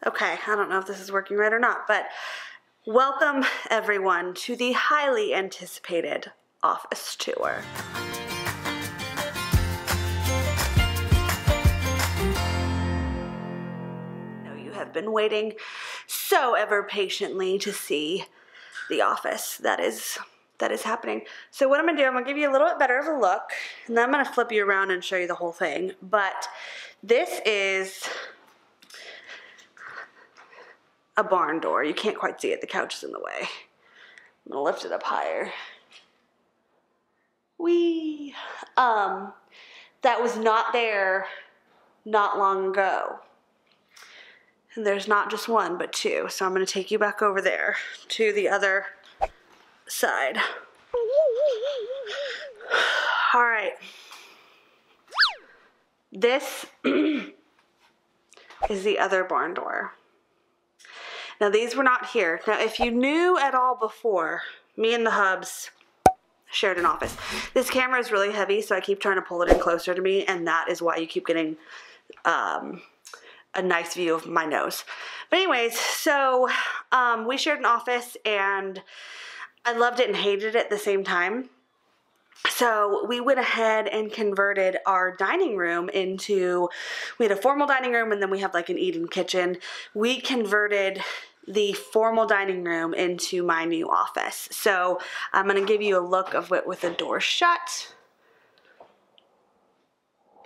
Okay, I don't know if this is working right or not, but welcome everyone to the highly anticipated office tour. I know you have been waiting so ever patiently to see the office that is happening. So what I'm gonna do, I'm gonna give you a little bit better of a look, and then I'm gonna flip you around and show you the whole thing. But this is a barn door. You can't quite see it, the couch is in the way. I'm gonna lift it up higher. Whee! That was not there not long ago. And there's not just one, but two. So I'm gonna take you back over there to the other side. All right. This is the other barn door. Now these were not here. Now if you knew at all before, me and the hubs shared an office. This camera is really heavy, so I keep trying to pull it in closer to me, and that is why you keep getting a nice view of my nose. But anyways, so we shared an office, and I loved it and hated it at the same time. So we went ahead and converted our dining room into, we had a formal dining room, and then we have like an eat-in kitchen. We converted the formal dining room into my new office. So I'm gonna give you a look of it with the door shut.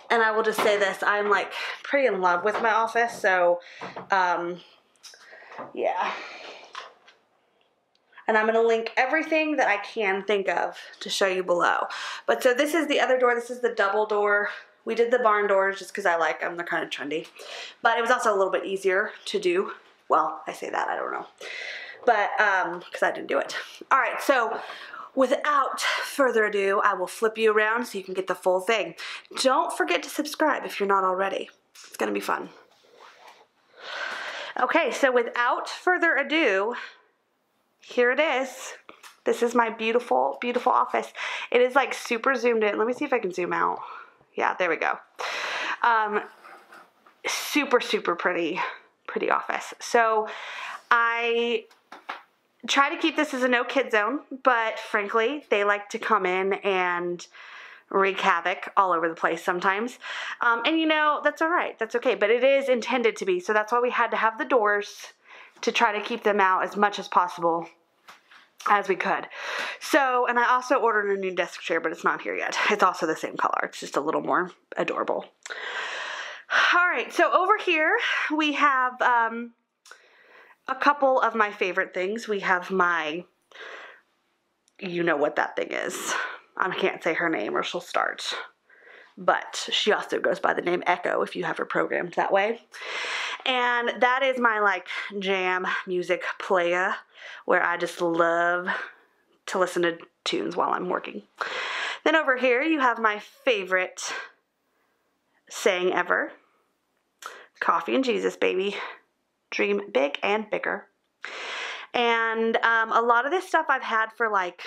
And I will just say this, I'm like pretty in love with my office, so yeah. And I'm going to link everything that I can think of to show you below. But so this is the other door. This is the double door. We did the barn doors just because I like them. They're kind of trendy. But it was also a little bit easier to do. Well, I say that. I don't know. But because I didn't do it. All right. So without further ado, I will flip you around so you can get the full thing. Don't forget to subscribe if you're not already. It's going to be fun. Okay. So without further ado, here it is. This is my beautiful, beautiful office. It is like super zoomed in. Let me see if I can zoom out. Yeah, there we go. Super, super pretty office. So I try to keep this as a no kid zone, but frankly, they like to come in and wreak havoc all over the place sometimes. And you know, that's all right. That's okay. But it is intended to be. So that's why we had to have the doors to try to keep them out as much as possible as we could. So, and I also ordered a new desk chair, but it's not here yet. It's also the same color. It's just a little more adorable. All right, so over here we have a couple of my favorite things. We have my, you know what that thing is. I can't say her name or she'll start. But she also goes by the name Echo if you have her programmed that way. And that is my like jam music player where I just love to listen to tunes while I'm working. Then over here you have my favorite saying ever. Coffee and Jesus, baby. Dream big and bigger. And a lot of this stuff I've had for like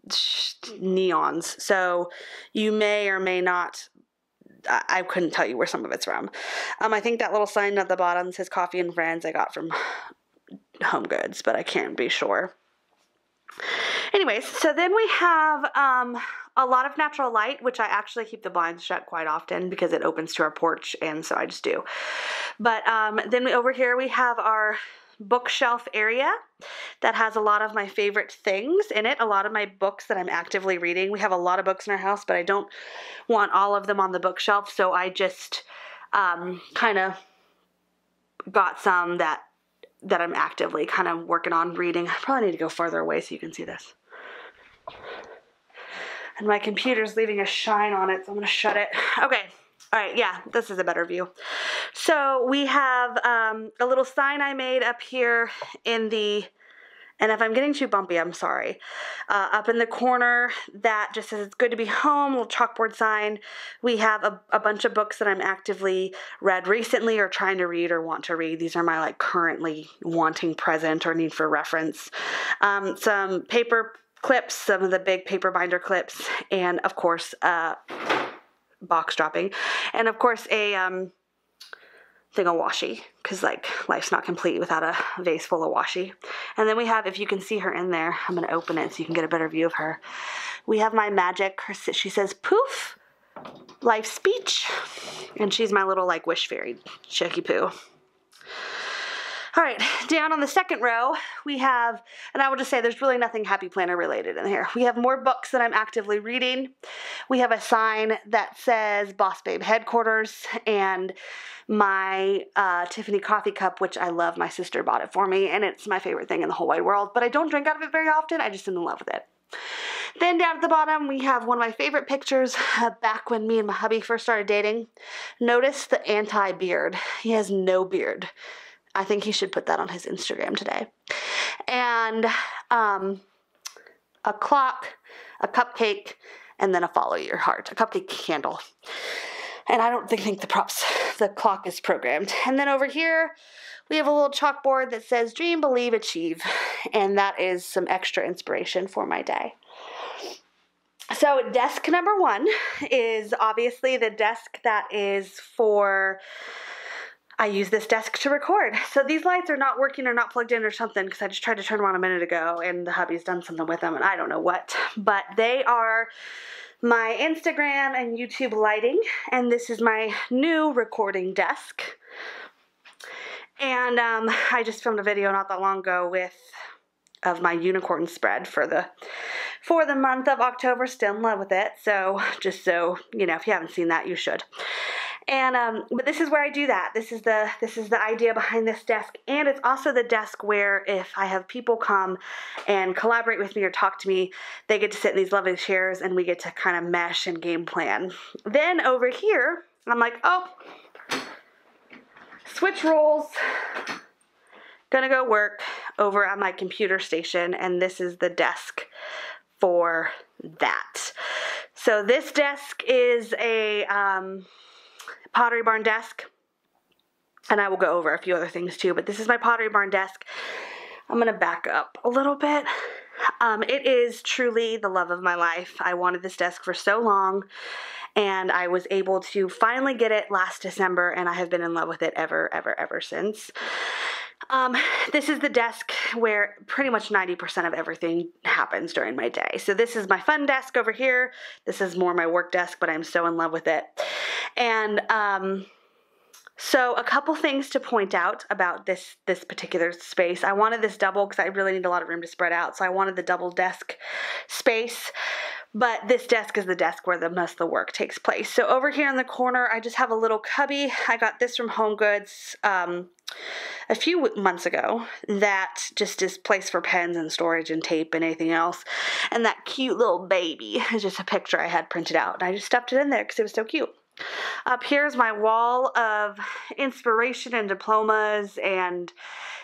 neons, so you may or may not, I couldn't tell you where some of it's from. I think that little sign at the bottom says Coffee and Friends I got from Home Goods, but I can't be sure. Anyways, so then we have a lot of natural light, which I actually keep the blinds shut quite often because it opens to our porch, and so I just do. But then over here we have our bookshelf area that has a lot of my favorite things in it, a lot of my books that I'm actively reading. We have a lot of books in our house, but I don't want all of them on the bookshelf, so I just kind of got some that I'm actively kind of working on reading. I probably need to go farther away so you can see this. And my computer's leaving a shine on it, so I'm going to shut it. Okay. All right, yeah, this is a better view. So we have a little sign I made up here in the, and if I'm getting too bumpy, I'm sorry. Up in the corner that just says it's good to be home, little chalkboard sign. We have a bunch of books that I'm actively read recently or trying to read or want to read. These are my like currently wanting present or need for reference. Some paper clips, some of the big paper binder clips, and of course, box dropping, and of course a thing of washi, because like life's not complete without a vase full of washi. And then we have, if you can see her in there, I'm going to open it so you can get a better view of her. We have my magic, she says, poof, life speech. And she's my little like wish fairy, Chucky Poo. All right, down on the second row, we have, and I will just say there's really nothing Happy Planner related in here. We have more books that I'm actively reading. We have a sign that says Boss Babe Headquarters, and my Tiffany coffee cup, which I love. My sister bought it for me, and it's my favorite thing in the whole wide world, but I don't drink out of it very often. I just am in love with it. Then down at the bottom, we have one of my favorite pictures back when me and my hubby first started dating. Notice the anti-beard. He has no beard. I think he should put that on his Instagram today. And a clock, a cupcake, and then a follow your heart, a cupcake candle. And I don't think the clock is programmed. And then over here, we have a little chalkboard that says dream, believe, achieve. And that is some extra inspiration for my day. So desk number 1 is obviously the desk that is for, I use this desk to record. So these lights are not working or not plugged in or something, because I just tried to turn them on a minute ago and the hubby's done something with them and I don't know what. But they are my Instagram and YouTube lighting, and this is my new recording desk. And I just filmed a video not that long ago of my unicorn spread for the month of October. Still in love with it. So just so you know, if you haven't seen that, you should. And but this is where I do that. This is the idea behind this desk, and it's also the desk where if I have people come and collaborate with me or talk to me, they get to sit in these lovely chairs and we get to kind of mesh and game plan. Then over here, I'm like, oh, switch roles. Gonna go work over at my computer station, and this is the desk for that. So this desk is a Pottery Barn desk, and I will go over a few other things too, but this is my Pottery Barn desk. I'm going to back up a little bit. It is truly the love of my life. I wanted this desk for so long, and I was able to finally get it last December, and I have been in love with it ever since. This is the desk where pretty much 90% of everything happens during my day. So this is my fun desk over here. This is more my work desk, but I'm so in love with it. And so a couple things to point out about this particular space. I wanted this double because I really need a lot of room to spread out. So I wanted the double desk space. But this desk is the desk where most of the work takes place. So over here in the corner, I just have a little cubby. I got this from Home Goods a few months ago. That just is place for pens and storage and tape and anything else. And that cute little baby is just a picture I had printed out. And I just stuffed it in there because it was so cute. Up here's my wall of inspiration and diplomas and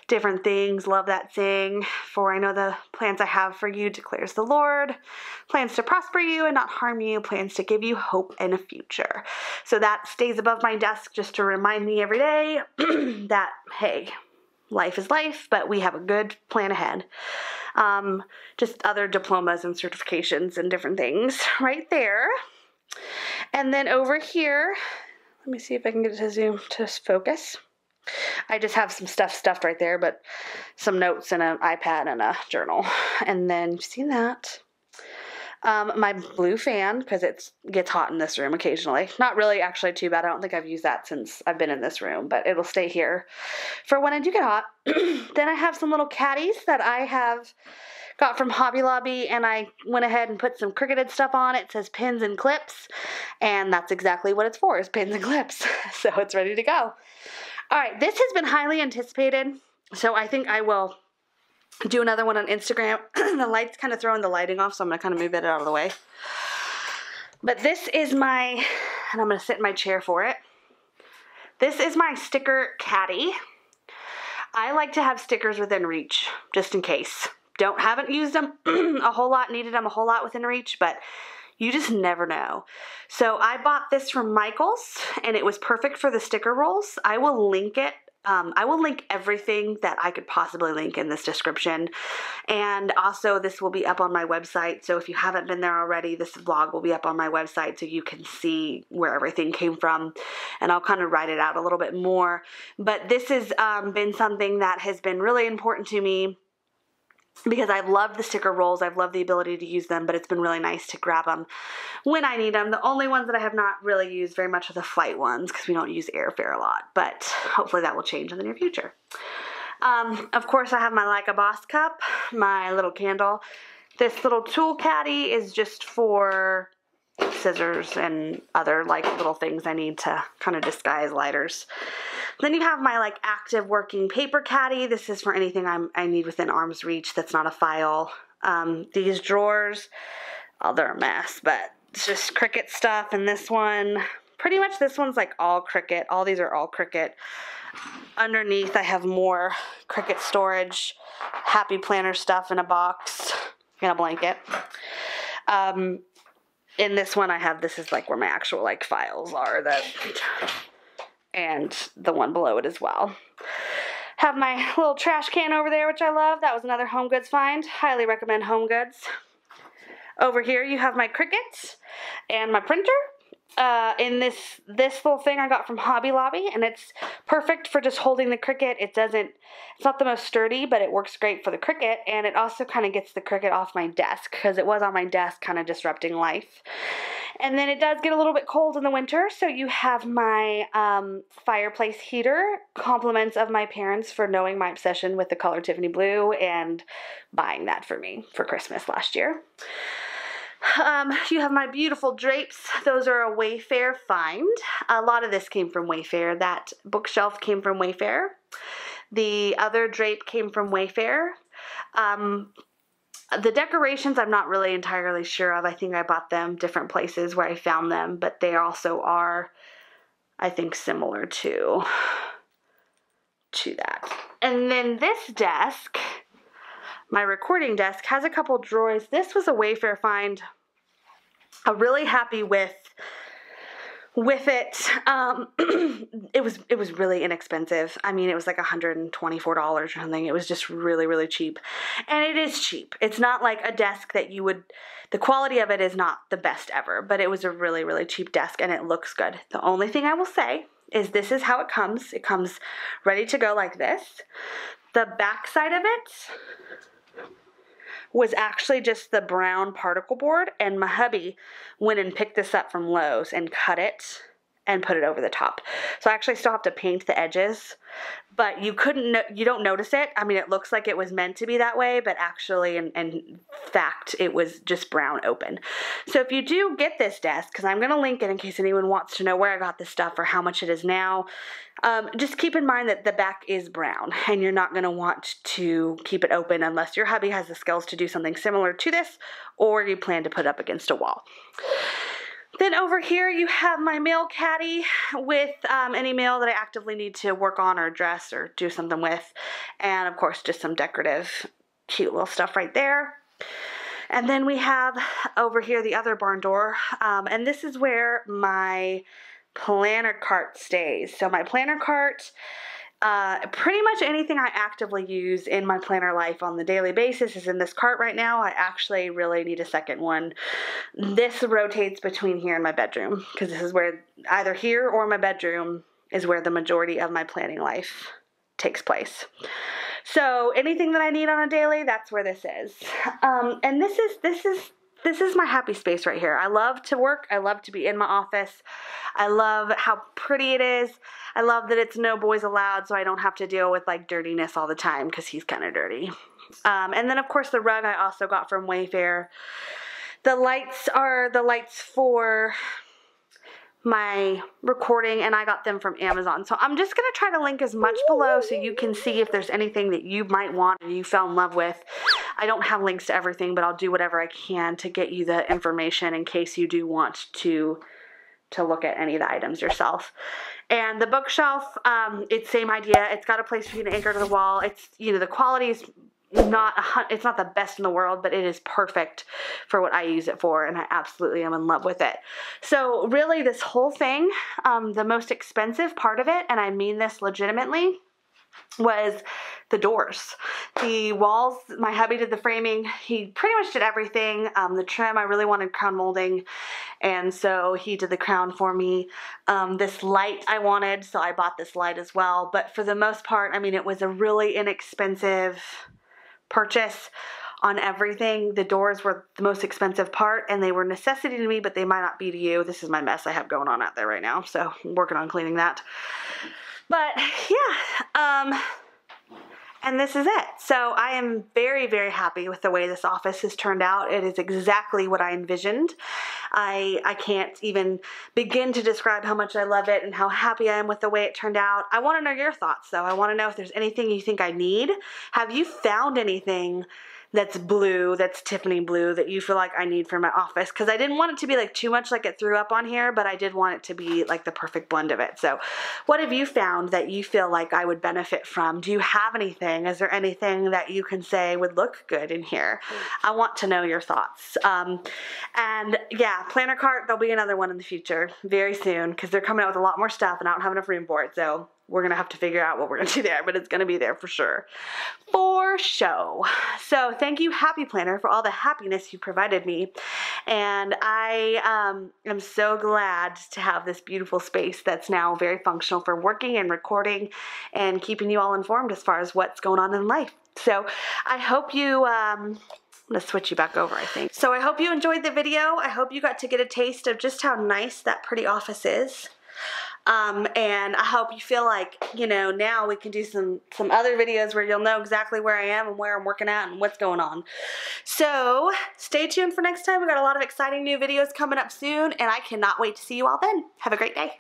different things. Love that saying, for I know the plans I have for you declares the Lord. Plans to prosper you and not harm you. Plans to give you hope and a future. So that stays above my desk just to remind me every day that, hey, life is life, but we have a good plan ahead. Just other diplomas and certifications and different things right there. And then over here, let me see if I can get it to zoom to focus. I just have some stuff stuffed right there, but some notes and an iPad and a journal. And then you've seen that. My blue fan, because it gets hot in this room occasionally. Not really actually too bad. I don't think I've used that since I've been in this room, but it'll stay here for when I do get hot. Then I have some little caddies that I have got from Hobby Lobby, and I went ahead and put some cricketed stuff on it. It says pins and clips, and that's exactly what it's for, is pins and clips. So it's ready to go. All right, this has been highly anticipated, so I think I will do another one on Instagram. The light's kind of throwing the lighting off, so I'm going to kind of move it out of the way. But this is my, and I'm going to sit in my chair for it. This is my sticker caddy. I like to have stickers within reach, just in case. Haven't used them a whole lot, needed them a whole lot within reach, but you just never know. So I bought this from Michael's, and it was perfect for the sticker rolls. I will link it I will link everything that I could possibly link in this description. And also this will be up on my website. So if you haven't been there already, this vlog will be up on my website so you can see where everything came from. And I'll kind of write it out a little bit more. But this has been something that has been really important to me, because I've loved the sticker rolls. I've loved the ability to use them, but it's been really nice to grab them when I need them. The only ones that I have not really used very much are the flight ones, because we don't use airfare a lot, but hopefully that will change in the near future. Of course, I have my Like a Boss cup, my little candle. This little tool caddy is just for scissors and other like little things I need to kind of disguise lighters. Then you have my like active working paper caddy. This is for anything I need within arm's reach that's not a file. These drawers, oh, they're a mess, but it's just Cricut stuff. And this one, pretty much this one's like all Cricut. All these are all Cricut. Underneath I have more Cricut storage, Happy Planner stuff in a box and a blanket. In this one I have, this is like where my actual like files are, and the one below it as well. Have my little trash can over there, which I love. That was another Home Goods find. Highly recommend Home Goods. Over here you have my Cricut and my printer. In this little thing I got from Hobby Lobby, and it's perfect for just holding the Cricut. It's not the most sturdy, but it works great for the Cricut, and it also kind of gets the Cricut off my desk, because it was on my desk kind of disrupting life. And then it does get a little bit cold in the winter, so you have my fireplace heater, compliments of my parents for knowing my obsession with the color Tiffany blue and buying that for me for Christmas last year. You have my beautiful drapes. Those are a Wayfair find. A lot of this came from Wayfair. That bookshelf came from Wayfair. The other drape came from Wayfair. The decorations I'm not really entirely sure of. I think I bought them different places where I found them, but they also are, I think, similar to that. And then this desk, my recording desk, has a couple drawers. This was a Wayfair find. I'm really happy with it. It was really inexpensive. I mean, it was like $124 or something. It was just really, really cheap. And it is cheap. It's not like a desk that the quality of it is not the best ever, but it was a really, really cheap desk and it looks good. The only thing I will say is this is how it comes. It comes ready to go like this. The back side of it was actually just the brown particle board, and my hubby went and picked this up from Lowe's and cut it and put it over the top. So I actually still have to paint the edges, but you don't notice it. I mean, it looks like it was meant to be that way, but actually, in fact, it was just brown open. So if you do get this desk, because I'm going to link it in case anyone wants to know where I got this stuff or how much it is now, just keep in mind that the back is brown, and you're not going to want to keep it open unless your hubby has the skills to do something similar to this, or you plan to put it up against a wall. Then over here you have my mail caddy with any mail that I actively need to work on or address or do something with. And of course just some decorative cute little stuff right there. And then we have over here the other barn door. And this is where my planner cart stays. So my planner cart, pretty much anything I actively use in my planner life on the daily basis is in this cart right now. I actually really need a second one. This rotates between here and my bedroom, because this is where, either here or my bedroom is where the majority of my planning life takes place. So anything that I need on a daily, that's where this is. And this is my happy space right here. I love to work. I love to be in my office. I love how pretty it is. I love that it's no boys allowed, so I don't have to deal with like dirtiness all the time, because he's kind of dirty. And then of course the rug I also got from Wayfair. The lights are the lights for my recording, and I got them from Amazon. So I'm just going to try to link as much below so you can see if there's anything that you might want or you fell in love with. I don't have links to everything, but I'll do whatever I can to get you the information in case you do want to look at any of the items yourself. And the bookshelf, it's same idea. It's got a place for you to anchor to the wall. It's, the quality is it's not the best in the world, but it is perfect for what I use it for, and I absolutely am in love with it. So really this whole thing, the most expensive part of it, and I mean this legitimately, was the doors. The walls, my hubby did the framing. He pretty much did everything. The trim, I really wanted crown molding, and so he did the crown for me. This light I wanted, so I bought this light as well. But for the most part, I mean, it was a really inexpensive purchase on everything. The doors were the most expensive part, and they were a necessity to me, but they might not be to you. This is my mess I have going on out there right now, so I'm working on cleaning that. But yeah, and this is it. So I am very, very happy with the way this office has turned out. It is exactly what I envisioned. I can't even begin to describe how much I love it and how happy I am with the way it turned out. I want to know your thoughts, though. I want to know if there's anything you think I need. Have you found anything that's blue, that's Tiffany blue, that you feel like I need for my office? Because I didn't want it to be like too much like it threw up on here, but I did want it to be like the perfect blend of it. So what have you found that you feel like I would benefit from? Do you have anything? Is there anything that you can say would look good in here? I want to know your thoughts. And yeah, planner cart, there'll be another one in the future very soon, because they're coming out with a lot more stuff and I don't have enough room for it. So we're going to have to figure out what we're going to do there, but it's going to be there for sure. For show. So thank you, Happy Planner, for all the happiness you provided me. And I am so glad to have this beautiful space that's now very functional for working and recording and keeping you all informed as far as what's going on in life. So I hope you... I'm going to switch you back over, I think. So I hope you enjoyed the video. I hope you got to get a taste of just how nice that pretty office is. And I hope you feel like, you know, now we can do some other videos where you'll know exactly where I am and where I'm working at and what's going on. So stay tuned for next time. We got a lot of exciting new videos coming up soon, and I cannot wait to see you all then. Have a great day.